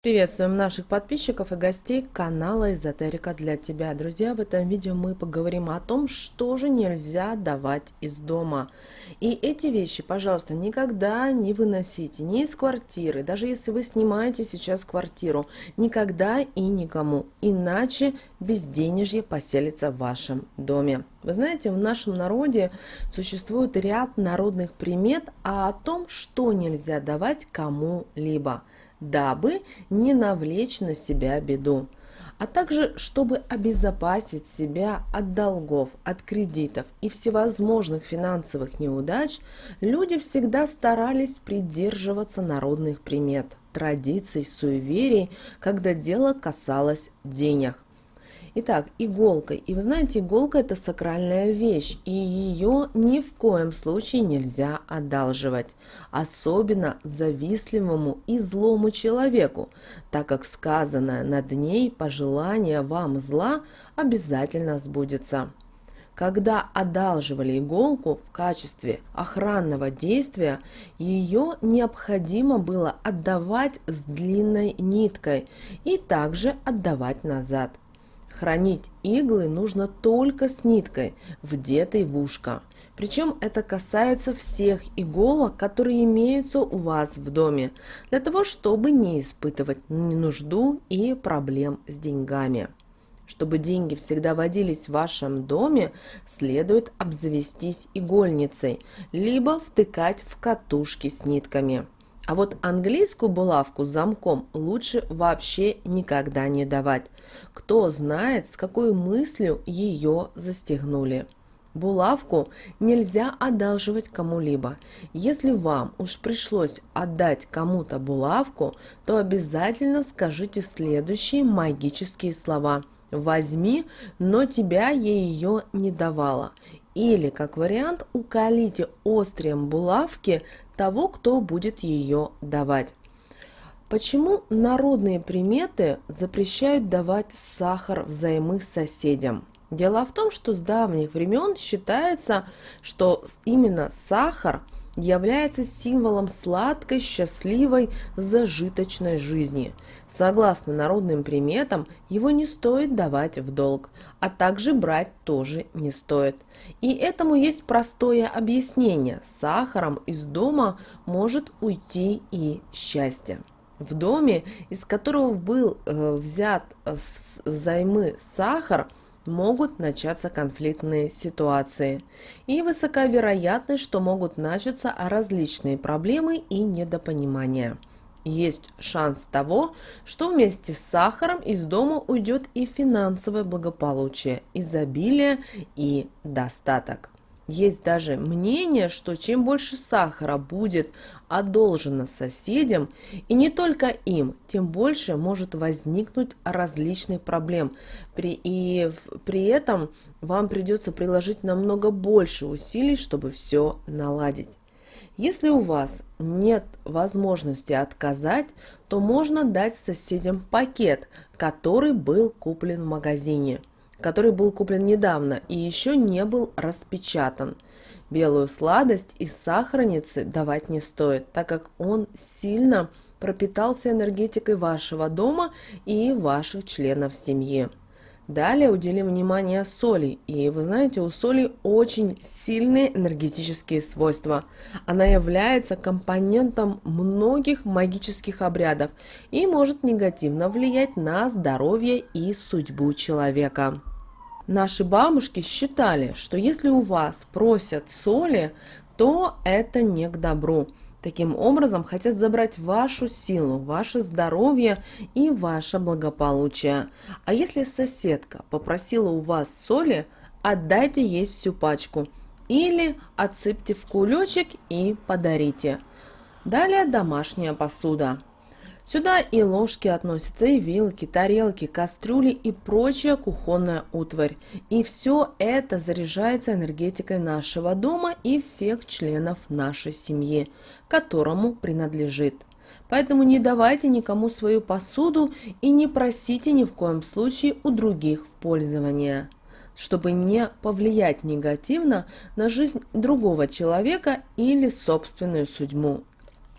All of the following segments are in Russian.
Приветствуем наших подписчиков и гостей канала Эзотерика для тебя. Друзья, в этом видео мы поговорим о том, что же нельзя давать из дома. И эти вещи, пожалуйста, никогда не выносите ни из квартиры, даже если вы снимаете сейчас квартиру, никогда и никому, иначе безденежье поселится в вашем доме. Вы знаете, в нашем народе существует ряд народных примет о том, что нельзя давать кому-либо, дабы не навлечь на себя беду, а также чтобы обезопасить себя от долгов, от кредитов и всевозможных финансовых неудач, люди всегда старались придерживаться народных примет, традиций, суеверий, когда дело касалось денег. Итак, иголка. И вы знаете, иголка – это сакральная вещь, и ее ни в коем случае нельзя одалживать, особенно завистливому и злому человеку, так как сказанное над ней пожелание вам зла обязательно сбудется. Когда одалживали иголку в качестве охранного действия, ее необходимо было отдавать с длинной ниткой и также отдавать назад. Хранить иглы нужно только с ниткой, вдетой в ушко. Причем это касается всех иголок, которые имеются у вас в доме, для того, чтобы не испытывать нужду и проблем с деньгами. Чтобы деньги всегда водились в вашем доме, следует обзавестись игольницей, либо втыкать в катушки с нитками. А вот английскую булавку с замком лучше вообще никогда не давать. Кто знает, с какой мыслью ее застегнули. Булавку нельзя одалживать кому-либо. Если вам уж пришлось отдать кому-то булавку, то обязательно скажите следующие магические слова. «Возьми, но тебя я ее не давала». Или, как вариант, уколите острием булавки того, кто будет ее давать. Почему народные приметы запрещают давать сахар взаймы соседям? Дело в том, что с давних времен считается, что именно сахар является символом сладкой, счастливой, зажиточной жизни. Согласно народным приметам, его не стоит давать в долг, а также брать тоже не стоит. И этому есть простое объяснение. С сахаром из дома может уйти и счастье. В доме, из которого был взят взаймы сахар, могут начаться конфликтные ситуации. И высока вероятность, что могут начаться различные проблемы и недопонимания. Есть шанс того, что вместе с сахаром из дома уйдет и финансовое благополучие, изобилие и достаток. Есть даже мнение, что чем больше сахара будет одолжено соседям, и не только им, тем больше может возникнуть различных проблем. При этом вам придется приложить намного больше усилий, чтобы все наладить. Если у вас нет возможности отказать, то можно дать соседям пакет, который был куплен в магазине, который был куплен недавно и еще не был распечатан. Белую сладость из сахарницы давать не стоит, так как он сильно пропитался энергетикой вашего дома и ваших членов семьи. Далее уделим внимание соли. И вы знаете, у соли очень сильные энергетические свойства. Она является компонентом многих магических обрядов и может негативно влиять на здоровье и судьбу человека. Наши бабушки считали, что если у вас просят соли, то это не к добру. Таким образом, хотят забрать вашу силу, ваше здоровье и ваше благополучие. А если соседка попросила у вас соли, отдайте ей всю пачку или отсыпьте в кулечек и подарите. Далее домашняя посуда. Сюда и ложки относятся, и вилки, тарелки, кастрюли и прочая кухонная утварь. И все это заряжается энергетикой нашего дома и всех членов нашей семьи, которому принадлежит. Поэтому не давайте никому свою посуду и не просите ни в коем случае у других в пользование, чтобы не повлиять негативно на жизнь другого человека или собственную судьбу.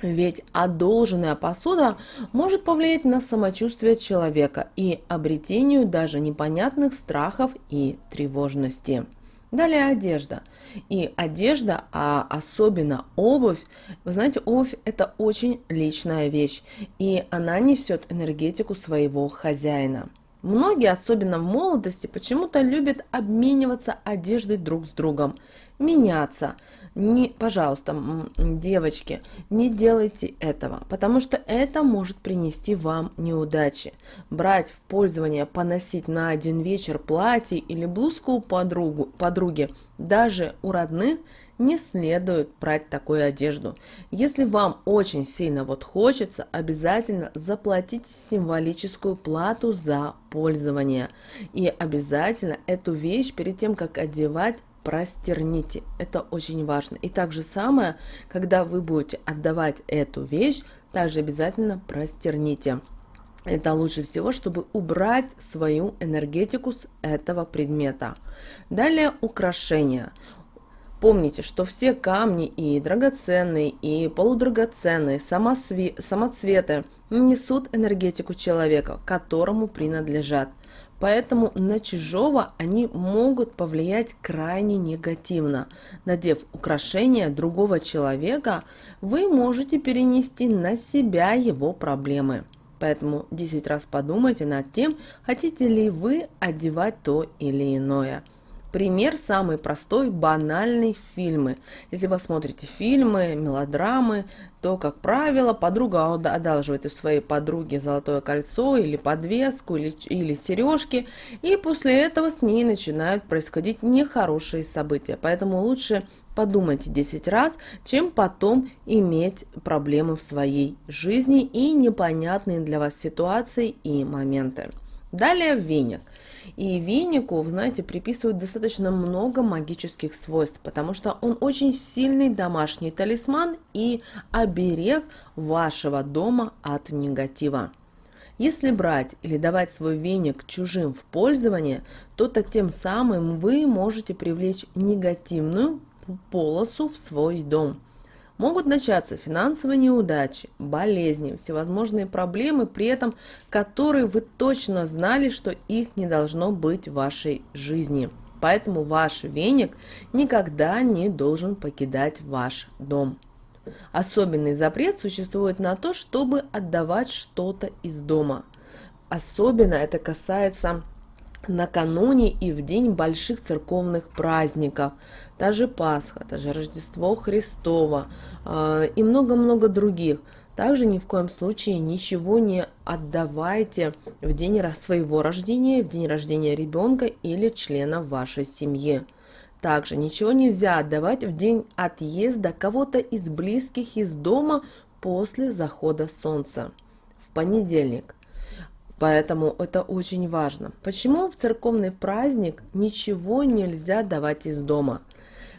Ведь одолженная посуда может повлиять на самочувствие человека и обретению даже непонятных страхов и тревожности. Далее одежда. И одежда, а особенно обувь, вы знаете, обувь это очень личная вещь, и она несет энергетику своего хозяина. Многие, особенно в молодости, почему-то любят обмениваться одеждой друг с другом, меняться. Пожалуйста, девочки, не делайте этого, потому что это может принести вам неудачи. Брать в пользование, поносить на один вечер платье или блузку у подруги, даже у родных, не следует брать такую одежду. Если вам очень сильно хочется, обязательно заплатите символическую плату за пользование. И обязательно эту вещь перед тем, как одевать, простерните. Это очень важно. И так же самое, когда вы будете отдавать эту вещь, также обязательно простерните. Это лучше всего, чтобы убрать свою энергетику с этого предмета. Далее украшения. Помните, что все камни и драгоценные, и полудрагоценные, самоцветы несут энергетику человека, которому принадлежат. Поэтому на чужого они могут повлиять крайне негативно. Надев украшения другого человека, вы можете перенести на себя его проблемы. Поэтому 10 раз подумайте над тем, хотите ли вы одевать то или иное. Пример самый простой, банальный – фильмы. Если вы смотрите фильмы, мелодрамы, то, как правило, подруга одалживает у своей подруги золотое кольцо или подвеску, или сережки, и после этого с ней начинают происходить нехорошие события. Поэтому лучше подумайте 10 раз, чем потом иметь проблемы в своей жизни и непонятные для вас ситуации и моменты. Далее веник. И венику, знаете, приписывают достаточно много магических свойств, потому что он очень сильный домашний талисман и оберег вашего дома от негатива. Если брать или давать свой веник чужим в пользование, то тем самым вы можете привлечь негативную полосу в свой дом. Могут начаться финансовые неудачи, болезни, всевозможные проблемы, при этом которые вы точно знали, что их не должно быть в вашей жизни. Поэтому ваш веник никогда не должен покидать ваш дом. Особенный запрет существует на то, чтобы отдавать что-то из дома. Особенно это касается накануне и в день больших церковных праздников, та же Пасха, та же Рождество Христово и много-много других. Также ни в коем случае ничего не отдавайте в день своего рождения, в день рождения ребенка или члена вашей семьи. Также ничего нельзя отдавать в день отъезда кого-то из близких из дома после захода солнца, в понедельник. Поэтому это очень важно. Почему в церковный праздник ничего нельзя давать из дома?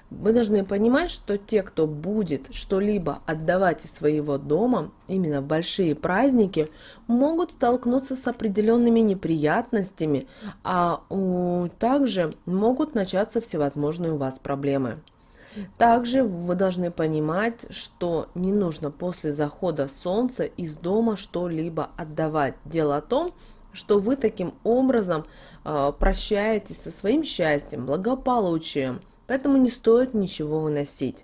Вы должны понимать, что те, кто будет что-либо отдавать из своего дома, именно в большие праздники, могут столкнуться с определенными неприятностями, а также могут начаться всевозможные у вас проблемы. Также вы должны понимать, что не нужно после захода солнца из дома что-либо отдавать. Дело в том, что вы таким образом прощаетесь со своим счастьем, благополучием, поэтому не стоит ничего выносить.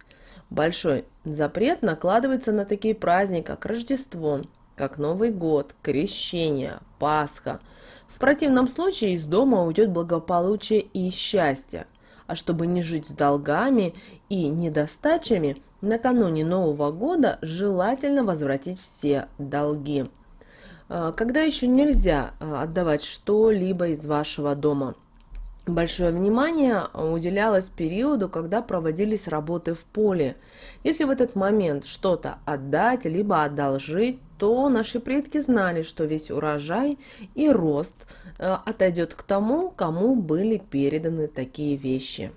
Большой запрет накладывается на такие праздники, как Рождество, как Новый год, Крещение, Пасха. В противном случае из дома уйдет благополучие и счастье. А чтобы не жить с долгами и недостачами, накануне Нового года желательно возвратить все долги. Когда еще нельзя отдавать что-либо из вашего дома? Большое внимание уделялось периоду, когда проводились работы в поле. Если в этот момент что-то отдать, либо одолжить, то наши предки знали, что весь урожай и рост отойдет к тому, кому были переданы такие вещи.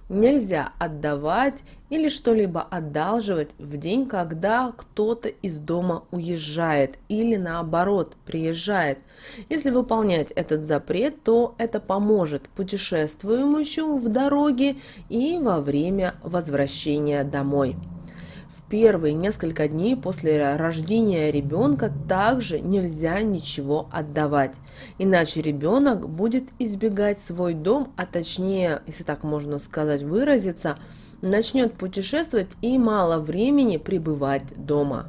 Нельзя отдавать или что-либо одалживать в день, когда кто-то из дома уезжает или наоборот приезжает. Если выполнять этот запрет, то это поможет путешествующему в дороге и во время возвращения домой. первые несколько дней после рождения ребенка также нельзя ничего отдавать, иначе ребенок будет избегать свой дом, а точнее, если так можно сказать, выразиться, начнет путешествовать и мало времени пребывать дома.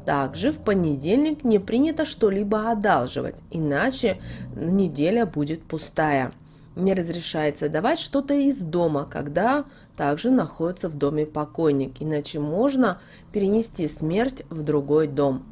Также в понедельник не принято что-либо одалживать, иначе неделя будет пустая. Не разрешается давать что-то из дома, когда также находится в доме покойник, иначе можно перенести смерть в другой дом.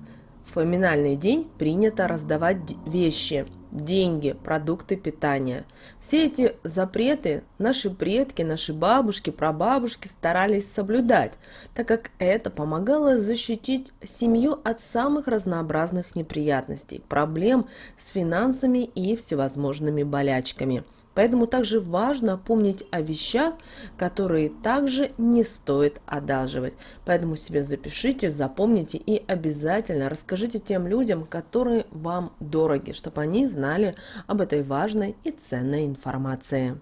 В поминальный день принято раздавать вещи, деньги, продукты питания. Все эти запреты наши предки, наши бабушки, прабабушки старались соблюдать, так как это помогало защитить семью от самых разнообразных неприятностей, проблем с финансами и всевозможными болячками. Поэтому также важно помнить о вещах, которые также не стоит одалживать. Поэтому себе запишите, запомните и обязательно расскажите тем людям, которые вам дороги, чтобы они знали об этой важной и ценной информации.